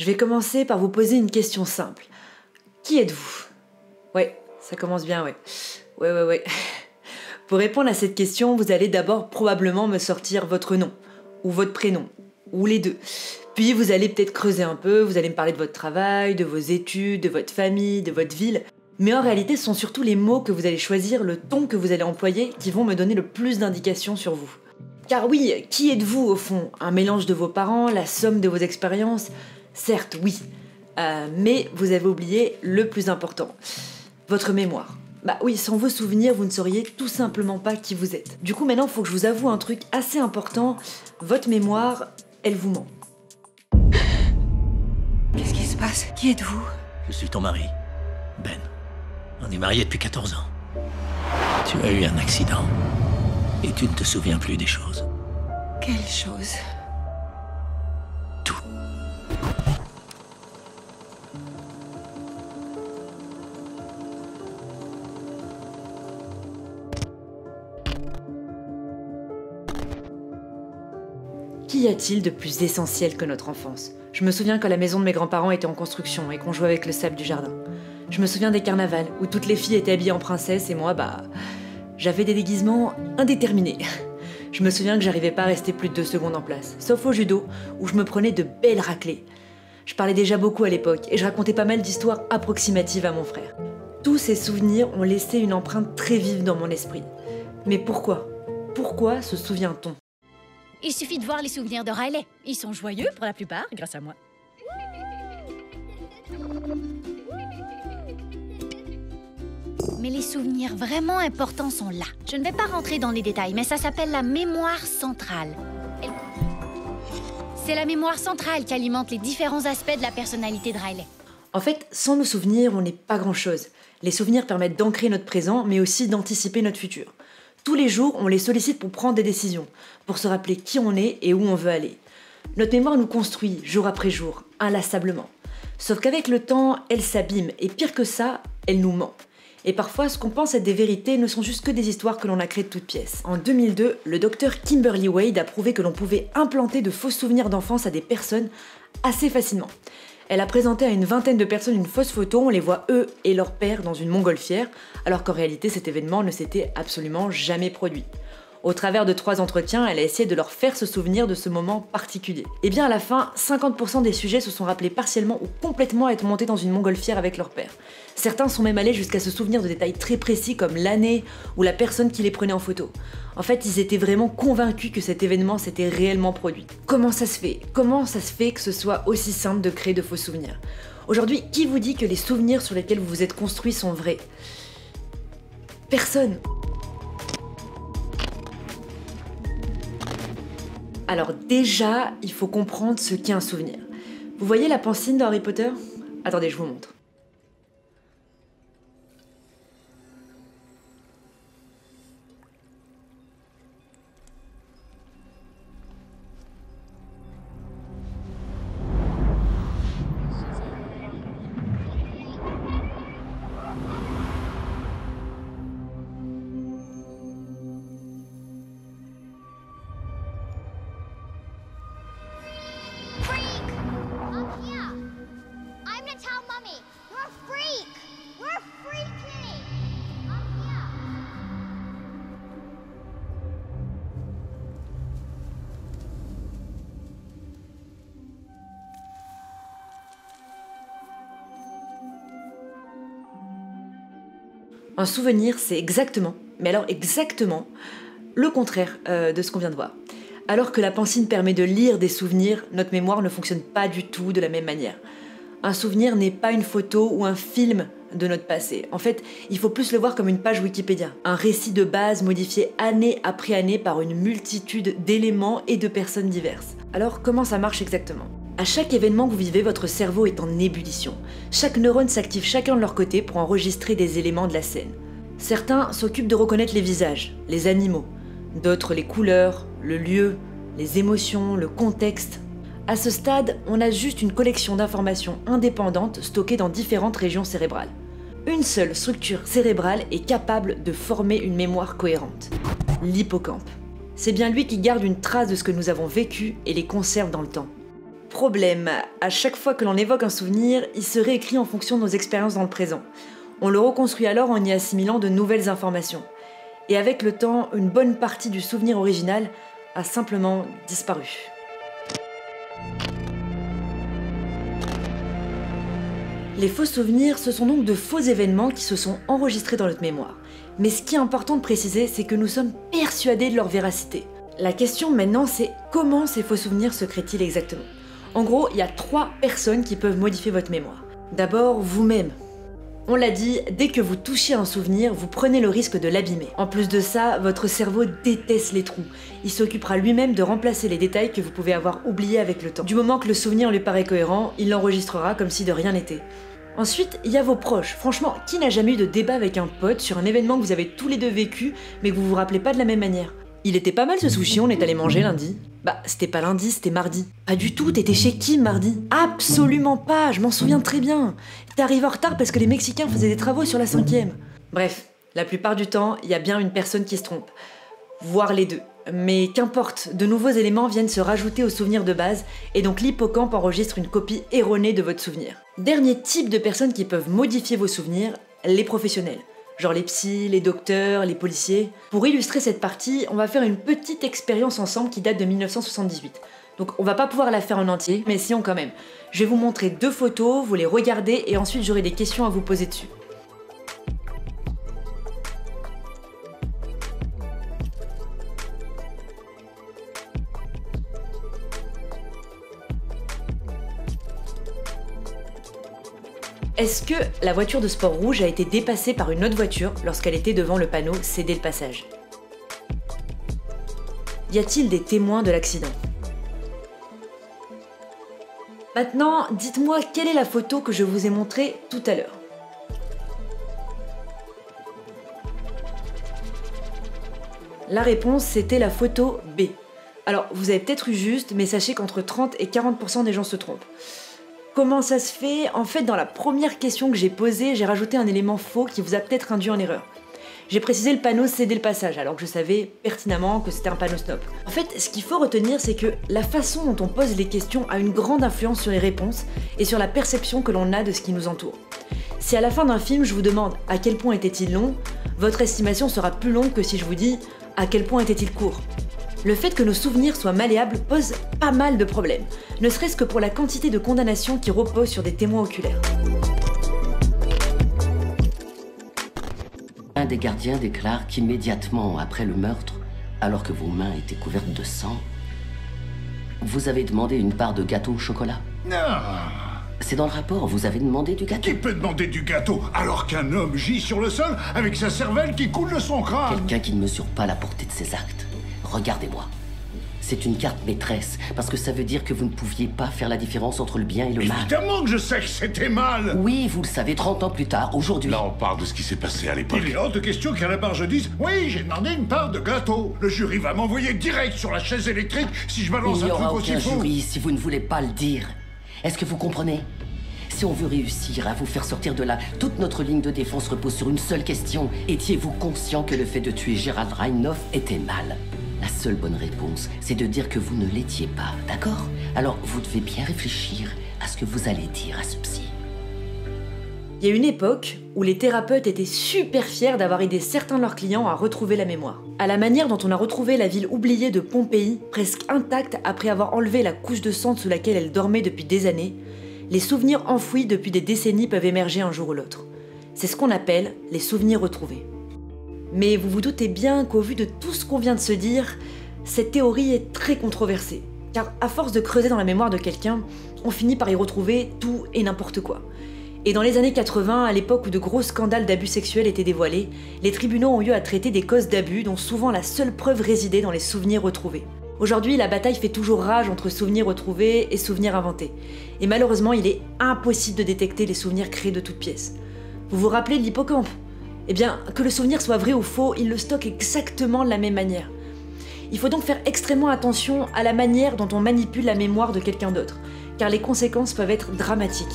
Je vais commencer par vous poser une question simple. Qui êtes-vous? Ouais, ça commence bien, ouais. Ouais. Pour répondre à cette question, vous allez d'abord probablement me sortir votre nom, ou votre prénom, ou les deux. Puis vous allez peut-être creuser un peu, vous allez me parler de votre travail, de vos études, de votre famille, de votre ville. Mais en réalité, ce sont surtout les mots que vous allez choisir, le ton que vous allez employer, qui vont me donner le plus d'indications sur vous. Car oui, qui êtes-vous au fond? Un mélange de vos parents, la somme de vos expériences? Certes, oui. Mais vous avez oublié le plus important. Votre mémoire. Bah oui, sans vos souvenirs, vous ne sauriez tout simplement pas qui vous êtes. Du coup, maintenant, il faut que je vous avoue un truc assez important. Votre mémoire, elle vous ment. Qu'est-ce qui se passe? Qui êtes-vous? Je suis ton mari, Ben. On est mariés depuis 14 ans. Tu as eu un accident. Et tu ne te souviens plus des choses. Quelle chose? Tout. Qu'y a-t-il de plus essentiel que notre enfance? Je me souviens quand la maison de mes grands-parents était en construction et qu'on jouait avec le sable du jardin. Je me souviens des carnavals où toutes les filles étaient habillées en princesse et moi, j'avais des déguisements indéterminés. Je me souviens que j'arrivais pas à rester plus de 2 secondes en place, sauf au judo où je me prenais de belles raclées. Je parlais déjà beaucoup à l'époque et je racontais pas mal d'histoires approximatives à mon frère. Tous ces souvenirs ont laissé une empreinte très vive dans mon esprit. Mais pourquoi? Pourquoi se souvient-on? Il suffit de voir les souvenirs de Riley. Ils sont joyeux pour la plupart, grâce à moi. Mais les souvenirs vraiment importants sont là. Je ne vais pas rentrer dans les détails, mais ça s'appelle la mémoire centrale. C'est la mémoire centrale qui alimente les différents aspects de la personnalité de Riley. En fait, sans nos souvenirs, on n'est pas grand-chose. Les souvenirs permettent d'ancrer notre présent, mais aussi d'anticiper notre futur. Tous les jours, on les sollicite pour prendre des décisions, pour se rappeler qui on est et où on veut aller. Notre mémoire nous construit, jour après jour, inlassablement. Sauf qu'avec le temps, elle s'abîme, et pire que ça, elle nous ment. Et parfois, ce qu'on pense être des vérités ne sont juste que des histoires que l'on a créées de toutes pièces. En 2002, le docteur Kimberly Wade a prouvé que l'on pouvait implanter de faux souvenirs d'enfance à des personnes assez facilement. Elle a présenté à une vingtaine de personnes une fausse photo, on les voit eux et leur père dans une montgolfière, alors qu'en réalité cet événement ne s'était absolument jamais produit. Au travers de 3 entretiens, elle a essayé de leur faire se souvenir de ce moment particulier. Et bien à la fin, 50% des sujets se sont rappelés partiellement ou complètement être montés dans une montgolfière avec leur père. Certains sont même allés jusqu'à se souvenir de détails très précis comme l'année ou la personne qui les prenait en photo. En fait, ils étaient vraiment convaincus que cet événement s'était réellement produit. Comment ça se fait? Comment ça se fait que ce soit aussi simple de créer de faux souvenirs? Aujourd'hui, qui vous dit que les souvenirs sur lesquels vous vous êtes construits sont vrais? Personne. Alors déjà, il faut comprendre ce qu'est un souvenir. Vous voyez la pancine dans Harry Potter? Attendez, je vous montre. Un souvenir, c'est exactement, mais alors exactement, le contraire de ce qu'on vient de voir. Alors que la pancine permet de lire des souvenirs, notre mémoire ne fonctionne pas du tout de la même manière. Un souvenir n'est pas une photo ou un film de notre passé. En fait, il faut plus le voir comme une page Wikipédia. Un récit de base modifié année après année par une multitude d'éléments et de personnes diverses. Alors, comment ça marche exactement ? À chaque événement que vous vivez, votre cerveau est en ébullition. Chaque neurone s'active chacun de leur côté pour enregistrer des éléments de la scène. Certains s'occupent de reconnaître les visages, les animaux. D'autres les couleurs, le lieu, les émotions, le contexte. À ce stade, on a juste une collection d'informations indépendantes stockées dans différentes régions cérébrales. Une seule structure cérébrale est capable de former une mémoire cohérente. L'hippocampe. C'est bien lui qui garde une trace de ce que nous avons vécu et les conserve dans le temps. Problème, à chaque fois que l'on évoque un souvenir, il se réécrit en fonction de nos expériences dans le présent. On le reconstruit alors en y assimilant de nouvelles informations. Et avec le temps, une bonne partie du souvenir original a simplement disparu. Les faux souvenirs, ce sont donc de faux événements qui se sont enregistrés dans notre mémoire. Mais ce qui est important de préciser, c'est que nous sommes persuadés de leur véracité. La question maintenant, c'est comment ces faux souvenirs se créent-ils exactement ? En gros, il y a 3 personnes qui peuvent modifier votre mémoire. D'abord, vous-même. On l'a dit, dès que vous touchez un souvenir, vous prenez le risque de l'abîmer. En plus de ça, votre cerveau déteste les trous. Il s'occupera lui-même de remplacer les détails que vous pouvez avoir oubliés avec le temps. Du moment que le souvenir lui paraît cohérent, il l'enregistrera comme si de rien n'était. Ensuite, il y a vos proches. Franchement, qui n'a jamais eu de débat avec un pote sur un événement que vous avez tous les deux vécu, mais que vous vous rappelez pas de la même manière ? Il était pas mal ce sushi, on est allé manger lundi. Bah, c'était pas lundi, c'était mardi. Pas du tout, t'étais chez qui mardi ? Absolument pas, je m'en souviens très bien. T'es arrivé en retard parce que les Mexicains faisaient des travaux sur la 5e. Bref, la plupart du temps, il y a bien une personne qui se trompe. Voire les deux. Mais qu'importe, de nouveaux éléments viennent se rajouter au souvenir de base, et donc l'hippocampe enregistre une copie erronée de votre souvenir. Dernier type de personnes qui peuvent modifier vos souvenirs, les professionnels. Genre les psys, les docteurs, les policiers. Pour illustrer cette partie, on va faire une petite expérience ensemble qui date de 1978. Donc on va pas pouvoir la faire en entier, mais essayons quand même. Je vais vous montrer 2 photos, vous les regardez et ensuite j'aurai des questions à vous poser dessus. Est-ce que la voiture de sport rouge a été dépassée par une autre voiture lorsqu'elle était devant le panneau « Cédez le passage » ? Y a-t-il des témoins de l'accident ? Maintenant, dites-moi quelle est la photo que je vous ai montrée tout à l'heure. La réponse, c'était la photo B. Alors, vous avez peut-être eu juste, mais sachez qu'entre 30 et 40% des gens se trompent. Comment ça se fait ? En fait, dans la première question que j'ai posée, j'ai rajouté un élément faux qui vous a peut-être induit en erreur. J'ai précisé le panneau « Cédez le passage » alors que je savais pertinemment que c'était un panneau stop. En fait, ce qu'il faut retenir, c'est que la façon dont on pose les questions a une grande influence sur les réponses et sur la perception que l'on a de ce qui nous entoure. Si à la fin d'un film, je vous demande à quel point était-il long, votre estimation sera plus longue que si je vous dis à quel point était-il court. Le fait que nos souvenirs soient malléables pose pas mal de problèmes, ne serait-ce que pour la quantité de condamnations qui reposent sur des témoins oculaires. Un des gardiens déclare qu'immédiatement après le meurtre, alors que vos mains étaient couvertes de sang, vous avez demandé une part de gâteau au chocolat. Non. C'est dans le rapport, vous avez demandé du gâteau. Qui peut demander du gâteau alors qu'un homme gît sur le sol avec sa cervelle qui coule de son crâne ? Quelqu'un qui ne mesure pas la portée de ses actes. Regardez-moi. C'est une carte maîtresse, parce que ça veut dire que vous ne pouviez pas faire la différence entre le bien et le mal. Évidemment que je sais que c'était mal. Oui, vous le savez, 30 ans plus tard, aujourd'hui. Là, on parle de ce qui s'est passé à l'époque. Il est hors de question qu'à la barre je dise « Oui, j'ai demandé une part de gâteau ». Le jury va m'envoyer direct sur la chaise électrique si je balance Il un n'y aura truc aussi aucun faux. jury si vous ne voulez pas le dire. Est-ce que vous comprenez ? Si on veut réussir à vous faire sortir de là, toute notre ligne de défense repose sur une seule question. Étiez-vous conscient que le fait de tuer Gerald Reinhoff était mal ? La seule bonne réponse, c'est de dire que vous ne l'étiez pas, d'accord ? Alors, vous devez bien réfléchir à ce que vous allez dire à ce psy. Il y a une époque où les thérapeutes étaient super fiers d'avoir aidé certains de leurs clients à retrouver la mémoire. À la manière dont on a retrouvé la ville oubliée de Pompéi, presque intacte après avoir enlevé la couche de sang sous laquelle elle dormait depuis des années, les souvenirs enfouis depuis des décennies peuvent émerger un jour ou l'autre. C'est ce qu'on appelle les souvenirs retrouvés. Mais vous vous doutez bien qu'au vu de tout ce qu'on vient de se dire, cette théorie est très controversée. Car à force de creuser dans la mémoire de quelqu'un, on finit par y retrouver tout et n'importe quoi. Et dans les années 80, à l'époque où de gros scandales d'abus sexuels étaient dévoilés, les tribunaux ont eu à traiter des causes d'abus dont souvent la seule preuve résidait dans les souvenirs retrouvés. Aujourd'hui, la bataille fait toujours rage entre souvenirs retrouvés et souvenirs inventés. Et malheureusement, il est impossible de détecter les souvenirs créés de toutes pièces. Vous vous rappelez de l'hippocampe ? Eh bien, que le souvenir soit vrai ou faux, il le stocke exactement de la même manière. Il faut donc faire extrêmement attention à la manière dont on manipule la mémoire de quelqu'un d'autre, car les conséquences peuvent être dramatiques.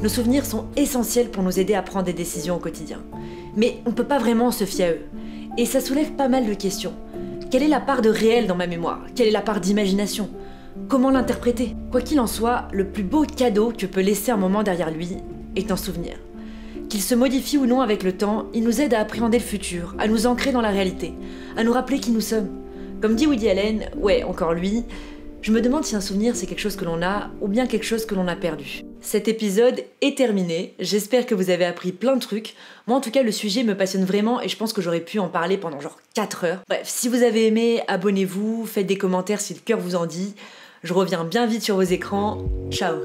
Nos souvenirs sont essentiels pour nous aider à prendre des décisions au quotidien. Mais on ne peut pas vraiment se fier à eux. Et ça soulève pas mal de questions. Quelle est la part de réel dans ma mémoire? Quelle est la part d'imagination? Comment l'interpréter? Quoi qu'il en soit, le plus beau cadeau que peut laisser un moment derrière lui est un souvenir. Qu'il se modifie ou non avec le temps, il nous aide à appréhender le futur, à nous ancrer dans la réalité, à nous rappeler qui nous sommes. Comme dit Woody Allen, ouais, encore lui, je me demande si un souvenir c'est quelque chose que l'on a ou bien quelque chose que l'on a perdu. Cet épisode est terminé, j'espère que vous avez appris plein de trucs. Moi en tout cas le sujet me passionne vraiment et je pense que j'aurais pu en parler pendant genre 4 heures. Bref, si vous avez aimé, abonnez-vous, faites des commentaires si le cœur vous en dit. Je reviens bien vite sur vos écrans. Ciao.